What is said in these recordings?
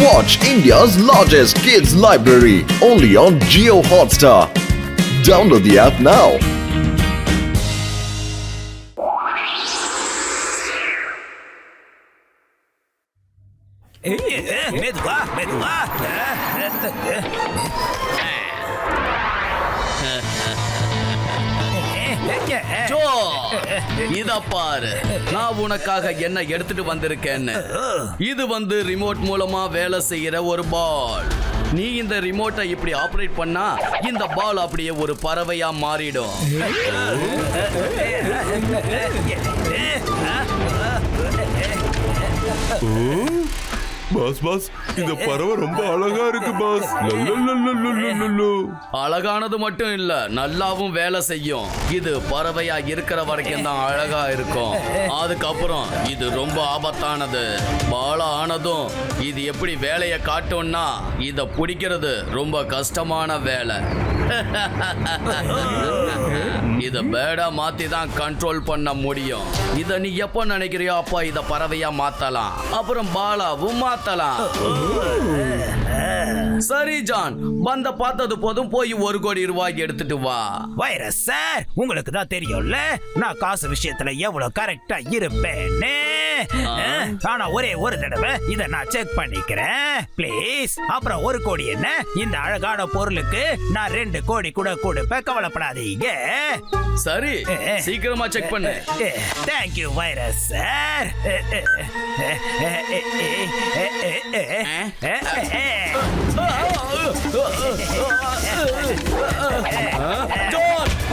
Watch India's largest kids library only on Jio Hotstar. Download the app now. இத பாரு, நான் உனக்காக என்ன எடுத்துட்டு வந்திருக்கேன்னு. இது ரிமோட் மூலமா வேலை செய்யற ஒரு பால். நீ இந்த ரிமோட்டை இப்படி ஆபரேட் பண்ணா இந்த பால் அப்படியே ஒரு பறவையா மாறிடும். பாஸ் பாஸ், இந்த பறவை ரொம்ப அழகா இருக்கு பாஸ். அழகானது மட்டும் இல்ல, நல்லாவும் வேலை செய்யும். இது பறவையா இருக்கிற வரைக்கும் தான் அழகா இருக்கும். அதுக்கப்புறம் இது ரொம்ப ஆபத்தானது. பாலா ஆனதும் இது எப்படி வேலையை காட்டும்னா, இத பிடிக்கிறது ரொம்ப கஷ்டமான வேலை. இத பேடா மாத்தி தான் கண்ட்ரோல் பண்ண முடியும். இத நீ எப்ப நினைக்கிறியோ அப்ப இத பறவையா மாத்தலாம், அப்புறம் பாலாவும் மாத்தலாம். சரி ஜான், பந்த பார்த்தது போதும், போய் 1 கோடி ரூபாய் எடுத்துட்டு வா. வைரஸ் சார், உங்களுக்கு தான் தெரியும்ல நான் காசு விஷயத்துல எவ்வளவு கரெக்டா இருப்பேன்னு. ஆனா ஒரே ஒரு தடவை இத நான் செக் பண்ணிக்கிறேன் ப்ளீஸ். அப்புறம் 1 கோடி என்ன, இந்த அழகான பொருளுக்கு நான் 2 கோடி கூட கொடுப்பேன், கவலைப்படாதீங்க. சரி, சீக்கிரமா செக் பண்ணு. Thank you virus sir.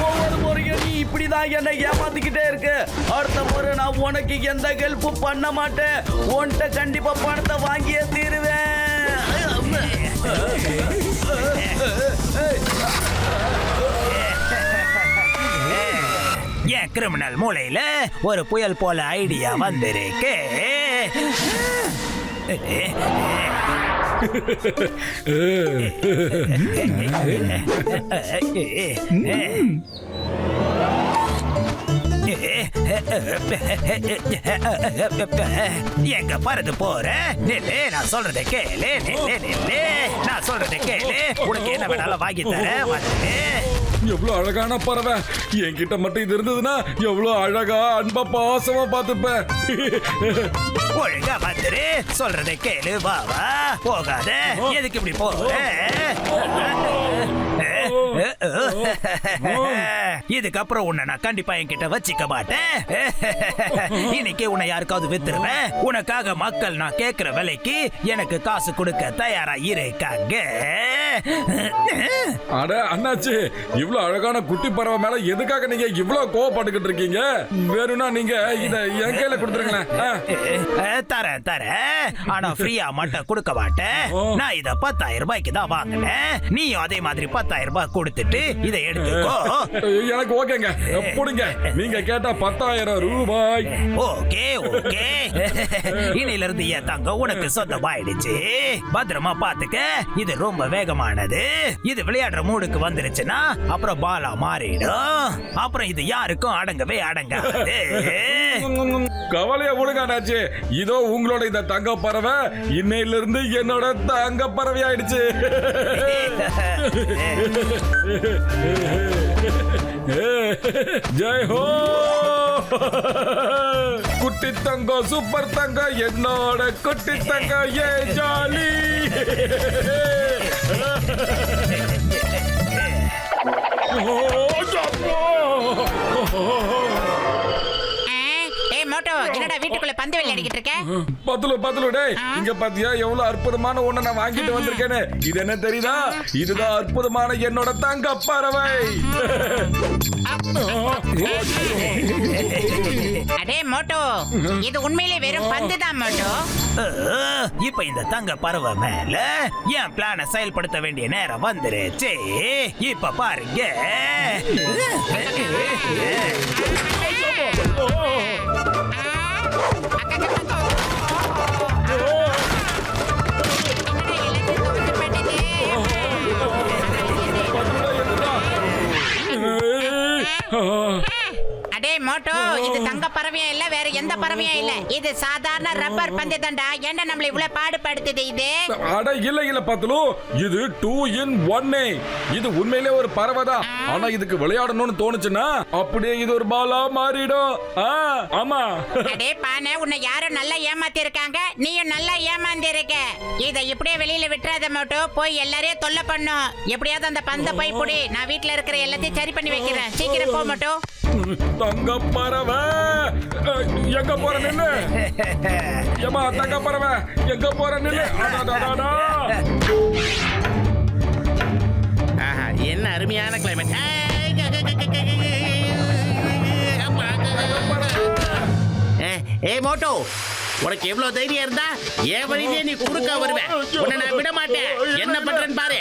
ஒவ்வொரு முறையும் நீ இப்படிதான் என்னை ஏமாத்திக்கிட்டே இருக்கு. அடுத்த முறை நான் உனக்கு எந்த ஹெல்ப் பண்ண மாட்டேன். உன்கிட்ட கண்டிப்பா பணத்தை வாங்கியே தீருவேன். என் கிரிமினல் மூளையில ஒரு புயல் போல ஐடியா வந்திருக்கு. எங்க பறந்து போற? நான் சொல்றதை கேளு. நான் சொல்றதை கேளு. உனக்கு என்ன வேணாலும் வாங்கி தரேன். வந்து எவ்வளவு அழகான பறவை. என்கிட்ட மட்டும் இது இருந்ததுன்னா எவ்வளவு அழகா அன்பா பாசமா பார்த்துப்பேன். ஒழுங்கா வந்துரு. சொல்றதை கேளு. வா வா, போகாத. எதுக்கு இப்படி போற? இதுக்கப்புறம் உன்னை நான் கண்டிப்பா என்கிட்ட வச்சுக்க மாட்டேன். இன்னைக்கு உன்னை யாருக்காவது வித்துருவேன். உனக்காக மக்கள் நான் கேட்கிற விலைக்கு எனக்கு காசு கொடுக்க தயாரா இருக்காங்க. அட அண்ணாச்சி, இவ்வளவு அழகான குட்டி பறவை மேல எதுக்காக நீங்க இவ்வளவு கோவப்பட்டுக்கிட்டு இருக்கீங்க? வேணும்னா நீங்க இத என் கையில கொடுத்துருங்களேன். தரேன். ஆனா ஃப்ரீயா மட்டும் கொடுக்க மாட்டேன். நான் இத 10,000 ரூபாய்க்கு தான் வாங்கினேன். நீயும் அதே மாதிரி 10,000 ரூபாய் கொடுத்துட்டு இதை எடுத்துக்கோ. எனக்கு ஓகேங்க, போடுங்க. நீங்க கேட்டா 10,000 ரூபாய். ஓகே. இன்னையில இருந்து என் தங்கம் உனக்கு சொந்தமாயிடுச்சு. பத்திரமா பாத்துக்க. இது ரொம்ப வேகமானது. இது விளையாடுற மூடுக்கு வந்துருச்சுன்னா அப்புறம் பாலா மாறிடும். அப்புறம் இது யாருக்கும் அடங்கவே அடங்காது. கவலைய விடுங்க. இதோ உங்களோட இந்த தங்க பறவை இன்னையில இருந்து என்னோட தங்க பறவை ஆயிடுச்சு. ஜெய் ஹோ. குட்டி தங்கம், சூப்பர் தங்கம், என்னோட குட்டி தங்கம். ஏ ஜாலி. என்னடா வீட்டுக்குள்ள பந்து விளையாடிக்கிட்டு இருக்க? பத்துலு டேய், இங்க பாத்தியா எவ்வளவு அற்புதமான ஒண்ணு நான் வாங்கிட்டு வந்திருக்கேன்னு? இது என்ன தெரியுதா? இதுதான் அற்புதமான என்னோட தங்க பறவை. அடே மோட்டோ, இது உண்மையிலே வெறும் பந்து தான் மோட்டோ. இப்ப இந்த தங்க பறவை மேல என் பிளான செயல்படுத்த வேண்டிய நேரம் வந்துருச்சு. இப்ப பாருங்க. அடே மோட்டோ இது தங்க பறவையா இல்ல வேற எந்த பறவையா இல்ல இது சாதாரண ரப்பர் பந்து தான்டா. ஏன்டா நம்மள இவ்வளவு பாடுபடுத்துது இது? அட இல்ல பத்துலு, இது 2 in 1. இது உண்மையிலே ஒரு பறவை தான். ஆனா இதுக்கு விளையாடணும்னு தோணுச்சுன்னா அப்படியே இது ஒரு பாலா மாறிடும். ஆமா. அடே பானே, உன்னை யாரும் நல்லா ஏமாத்தி இருக்காங்க, நீயும் நல்லா ஏமாந்து இருக்க. இத இப்படியே வெளியில விட்டுறாத மோட்டோ, போய் எல்லாரையும் தொல்லை பண்ணும். எப்படியாவது அந்த பந்தை போய் புடி, நான் வீட்ல இருக்கிற எல்லாத்தையும் சரி பண்ணி வைக்கிறேன். சீக்கிரம் போ மோட்டோ. தங்க பறவை எங்க போற நின்னு? ஏமா தங்க பறவை எங்க போற நின்னு? என்ன அருமையான கிளைமேட். ஏய் மோட்டோ, உனக்கு எவ்வளவு தைரியம் இருந்தா என் வழியிலே நீ குறுக்க வருவேன். உன்னை நான் விட மாட்டேன். என்ன பண்றேன்னு பாரு.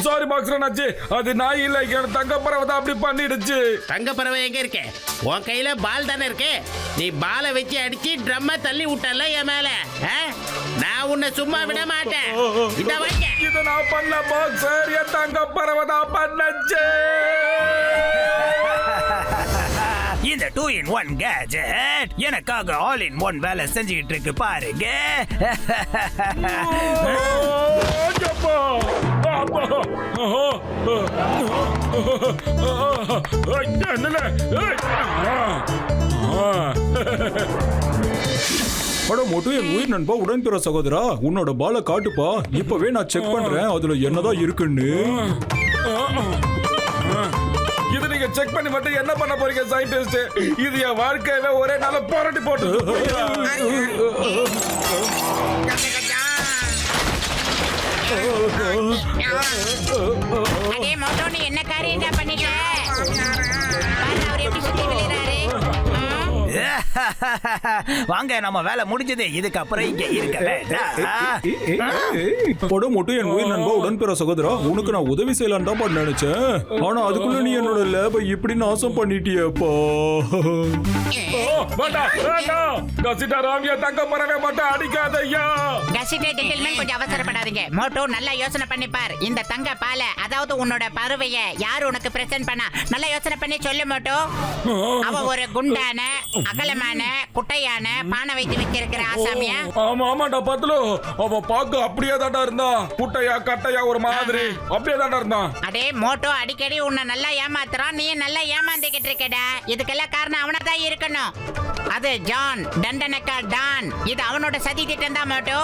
சாரி பாக்ஸர் அண்ணாச்சி, அது நான் இல்ல, என் தங்க பறவை தான் அப்படி பண்ணிடுச்சு. தங்க பறவை எங்க இருக்கு? உன் கையில பால் தானே இருக்கு. நீ பாலை வச்சு அடிச்சு ட்ரம்ம தள்ளி விட்டல என் மேல. நான் உன்னை சும்மா விட மாட்டேன். இத வைக்க. இத நான் பண்ணல பாக்ஸர், என் தங்க பறவை தான் பண்ணுச்சு. இந்த 2 in 1 கேஜெட் எனக்காக ஆல் இன் ஒன் வேலை செஞ்சுக்கிட்டு இருக்கு பாருங்க. மோட்டு, என் உயிர் நண்பா, உடன்பிற சகோதரா, உன்னோட பாலை காட்டுப்பா. இப்பவே நான் செக் பண்றேன் அதுல என்னதான் இருக்குன்னு. இது நீங்க செக் பண்ணி மட்டும் என்ன பண்ண போறீங்க சயின்டிஸ்ட்? இது என் வாழ்க்கையில ஒரே நாள போராட்டி போட்டு. அடே மோட்டோ, நீ என்ன காரியம்டா பண்ணிட்ட? பாரு அவர் எப்படி சுத்தி விளையாடுறாரு. வாங்க, நம்ம வேலை முடிஞ்சது. இதுக்கப்புறம் இங்க இருக்க மோட்டு, என் உயிர் நண்பா, உடன்பிற சகோதரா, உனக்கு நான் உதவி செய்யலாம் தான் நினைச்சேன். ஆனா அதுக்குள்ள நீ என்னோட லேபை இப்படி நாசம் பண்ணிட்டியப்பா. தங்க பறவை மட்டும் அடிக்காதையா. கொஞ்சம் அவசரப்படாதீங்க மோட்டோ, நல்லா யோசனை பண்ணி பார். இந்த தங்க பாலை, அதாவது உன்னோட பறவைய யாரு உனக்கு பிரசன்ட் பண்ணா, நல்லா யோசனை பண்ணி சொல்லு மோட்டோ. அவ ஒரு குண்டான, அகலமான, குட்டையான பானை வைத்து வைத்திருக்கிற ஆசாமியா? ஆமா ஆமாடா பத்துலு, அவ பாக்க அப்படியே தாண்டா இருந்தா. குட்டையா கட்டையா ஒரு மாதிரி அப்படியே தாண்டா இருந்தான். அடே மோட்டோ, அடிக்கடி உன்னை நல்லா ஏமாத்துறான், நீ நல்லா ஏமாந்துகிட்டு இருக்கடா. இதுக்கெல்லாம் காரணம் அவனதான் இருக்கணும். அது ஜான் டண்டனக்கா டான். இது அவனோட சதி திட்டம் தான் மோட்டோ.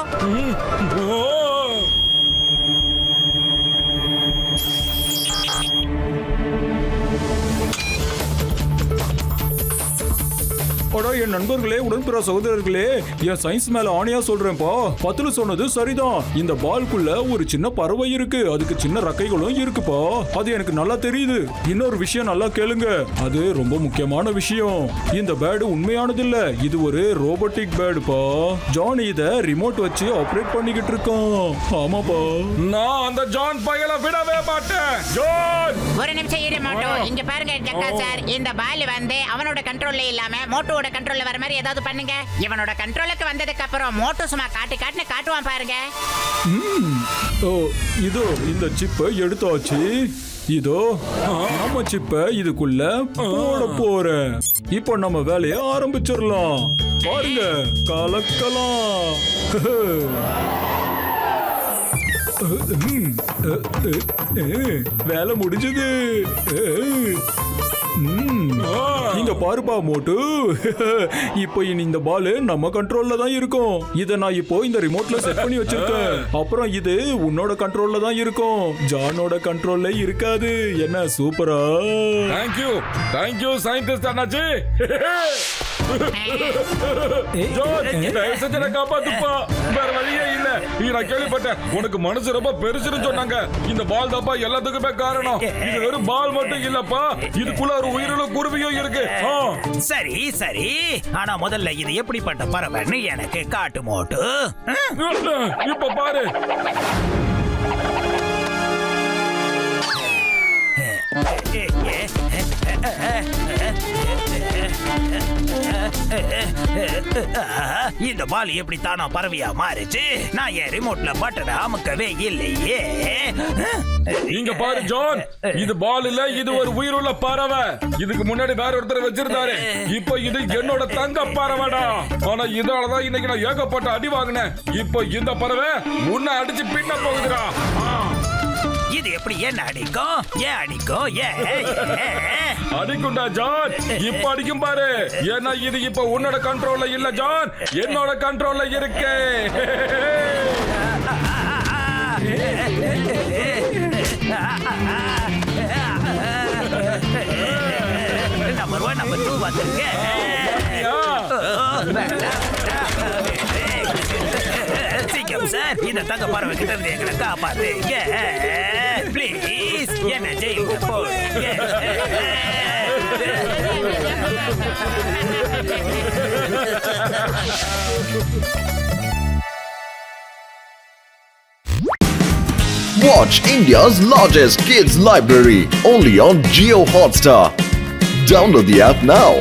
என் நண்பர்களே, உடன்பிற சகோதரர்களே, என் சயின்ஸ் மேல ஆணையா சொல்றேன்ப்பா. பத்துல சொன்னது சரிதான். இந்த பால்குள்ள ஒரு சின்ன பறவை இருக்கு. அதுக்கு சின்ன ரெக்கைகளும் இருக்குப்பா. அது எனக்கு நல்லா தெரியுது. இன்னொரு விஷயம் நல்லா கேளுங்க, அது ரொம்ப முக்கியமான விஷயம். இந்த பேடு உண்மையானது இல்ல, இது ஒரு ரோபோட்டிக் பேடுப்பா. ஜான் இத ரிமோட் வச்சு ஆபரேட் பண்ணிக்கிட்டு இருக்கான். ஆமாப்பா. நான் அந்த ஜான் பையல விடவே மாட்டேன். ஜான், ஒரு நிமிஷம் இரு மோட்டோ. இங்க பாருங்க ஜக்கா சார், இந்த பால் வந்து அவனோட கண்ட்ரோல்ல இல்லாம மோட்டோட கண்ட்ரோல்ல வர மாதிரி ஏதாவது பண்ணுங்க. இவனோட கண்ட்ரோலுக்கு வந்ததுக்கு அப்புறம் மோட்டோ சும்மா காட்டுன்னு காட்டுவான் பாருங்க. இதோ இந்த சிப்பை எடுத்தாச்சு. இதோ நம்ம சிப்பை இதுக்குள்ள போட போறேன். இப்போ நம்ம வேலையை ஆரம்பிச்சிடலாம். பாருங்க, கலக்கலாம். வேலை முடிஞ்சது. இங்க பாருப்பா மோட்டு, இப்போ இனி இந்த பால் நம்ம கண்ட்ரோல்ல தான் இருக்கும். இத நான் இப்போ இந்த ரிமோட்ல செட் பண்ணி வச்சிருக்கேன். அப்புறம் இது உன்னோட கண்ட்ரோல்ல தான் இருக்கும், ஜானோட கண்ட்ரோல்ல இருக்காது. என்ன சூப்பரா? தேங்க்யூ சயின்டிஸ்ட் அண்ணாச்சி. காப்பாத்துப்பா, வேற வழியே இல்ல. நான் கேள்விப்பட்டேன், உனக்கு மனசு ரொம்ப பெருசுன்னு சொன்னாங்க. இந்த பால் தாப்பா எல்லாத்துக்குமே காரணம். இது வெறும் பால் மட்டும் இல்லப்பா, இதுக்குள்ள ஒரு உயிருள்ள குருவியும் இருக்கு. சரி சரி, ஆனா முதல்ல இது எப்படிப்பட்ட பறவைன்னு எனக்கு காட்டு மோட்டு. இப்ப பாரு. இந்த பால் எப்படி தானா பறவையா மாறுச்சு? நான் என் ரிமோட்ல பட்டனை அமுக்கவே இல்லையே. இங்க பாரு ஜான், இது பால் இல்ல, இது ஒரு உயிருள்ள பறவை. இதுக்கு முன்னாடி வேற ஒருத்தர் வச்சிருந்தாரு. இப்போ இது என்னோட தங்க பறவைடா. ஆனா இதனாலதான் இன்னைக்கு நான் ஏகப்பட்ட அடி வாங்கினேன். இப்போ இந்த பறவை உன்னை அடிச்சு பின்ன போகுதுடா. இது எப்படி என்ன அடிக்கும்? ஏன் அடிக்கும்? அடிக்கும்டா ஜான், இப்ப அடிக்கும் பாரு. ஏன்னா இது இப்ப உன்னோட கண்ட்ரோல்ல இல்ல ஜான், என்னோட கண்ட்ரோல்ல இருக்கு. நம்பர் 1 நம்பர் 2 வந்திருக்க. சீக்கிரம் சார், இந்த தங்க பறவை கிட்ட இருந்து எங்களை காப்பாத்துங்க ப்ளீஸ். என்ன ஜெயிலுக்கு போடுங்க. Watch India's largest kids library only on Geo Hotstar. Download the app now.